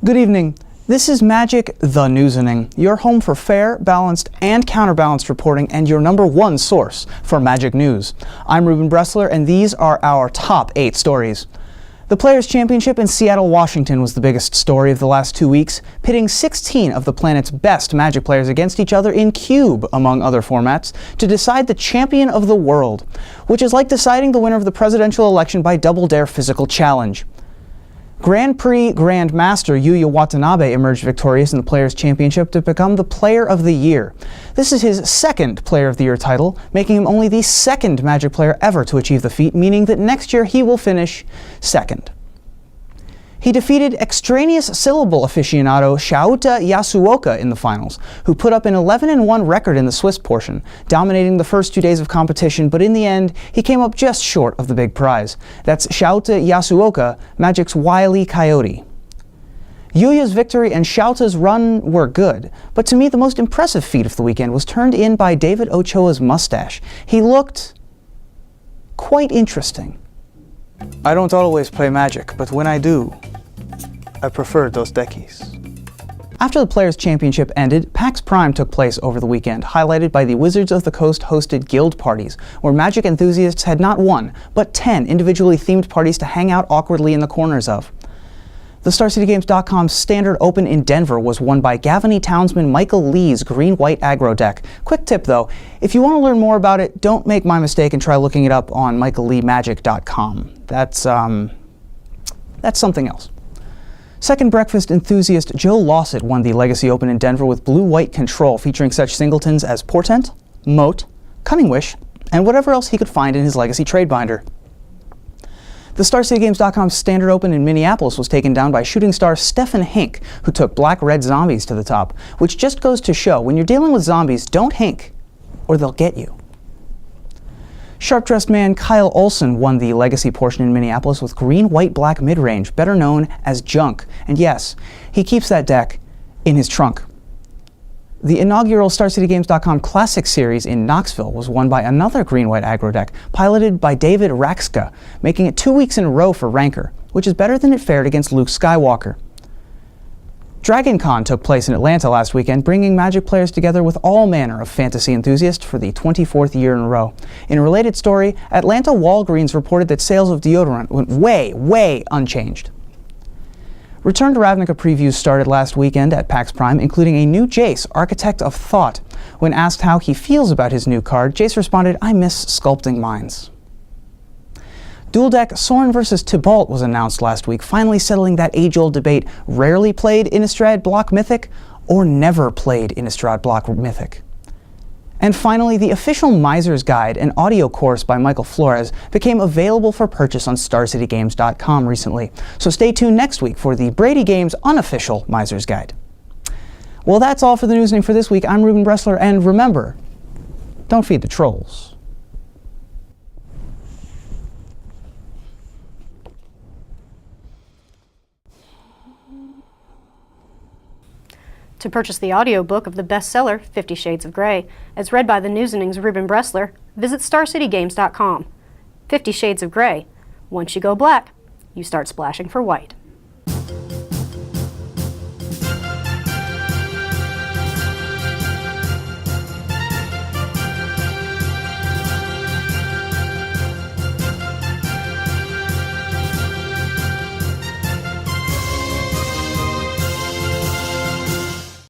Good evening. This is Magic the Newsening, your home for fair, balanced, and counterbalanced reporting and your #1 source for Magic news. I'm Reuben Bresler, and these are our top 8 stories. The Players' Championship in Seattle, Washington was the biggest story of the last 2 weeks, pitting 16 of the planet's best Magic players against each other in Cube, among other formats, to decide the champion of the world, which is like deciding the winner of the presidential election by Double Dare Physical Challenge. Grand Prix Grand Master Yuya Watanabe emerged victorious in the Players' Championship to become the Player of the Year. This is his second Player of the Year title, making him only the second Magic player ever to achieve the feat, meaning that next year he will finish second. He defeated extraneous syllable aficionado Shouta Yasuoka in the finals, who put up an 11-1 record in the Swiss portion, dominating the first 2 days of competition, but in the end, he came up just short of the big prize. That's Shouta Yasuoka, Magic's Wile E. Coyote. Yuya's victory and Shouta's run were good, but to me the most impressive feat of the weekend was turned in by David Ochoa's mustache. He looked quite interesting. I don't always play Magic, but when I do, I prefer Dos Equis. After the Players' Championship ended, PAX Prime took place over the weekend, highlighted by the Wizards of the Coast hosted guild parties, where Magic enthusiasts had not 1, but 10 individually themed parties to hang out awkwardly in the corners of. The StarCityGames.com Standard Open in Denver was won by Gavany Townsman Michael Lee's Green-White Aggro deck. Quick tip though, if you want to learn more about it, don't make my mistake and try looking it up on michaelleemagic.com. That's something else. Second breakfast enthusiast Joe Lawsett won the Legacy Open in Denver with Blue-White Control, featuring such singletons as Portent, Moat, Cunning Wish, and whatever else he could find in his Legacy trade binder. The StarCityGames.com Standard Open in Minneapolis was taken down by shooting star Stephen Hink, who took Black-Red Zombies to the top, which just goes to show, when you're dealing with zombies, don't hink, or they'll get you. Sharp-dressed man Kyle Olson won the Legacy portion in Minneapolis with Green-White-Black Midrange, better known as Junk. And yes, he keeps that deck in his trunk. The inaugural StarCityGames.com Classic Series in Knoxville was won by another Green-White Aggro deck, piloted by David Raxka, making it 2 weeks in a row for Ranker, which is better than it fared against Luke Skywalker. DragonCon took place in Atlanta last weekend, bringing Magic players together with all manner of fantasy enthusiasts for the 24th year in a row. In a related story, Atlanta Walgreens reported that sales of deodorant went way unchanged. Return to Ravnica previews started last weekend at PAX Prime, including a new Jace, Architect of Thought. When asked how he feels about his new card, Jace responded, "I miss sculpting minds." Dual deck Sorin vs. Tibalt was announced last week, finally settling that age-old debate: rarely played Innistrad Block Mythic or never played Innistrad Block Mythic. And finally, the official Miser's Guide, an audio course by Michael Flores, became available for purchase on StarCityGames.com recently. So stay tuned next week for the Brady Games unofficial Miser's Guide. Well, that's all for the Newsening for this week. I'm Reuben Bresler, and remember, don't feed the trolls. To purchase the audiobook of the bestseller, 50 Shades of Grey, as read by the Newsening's Reuben Bresler, visit StarCityGames.com. 50 Shades of Grey. Once you go black, you start splashing for white.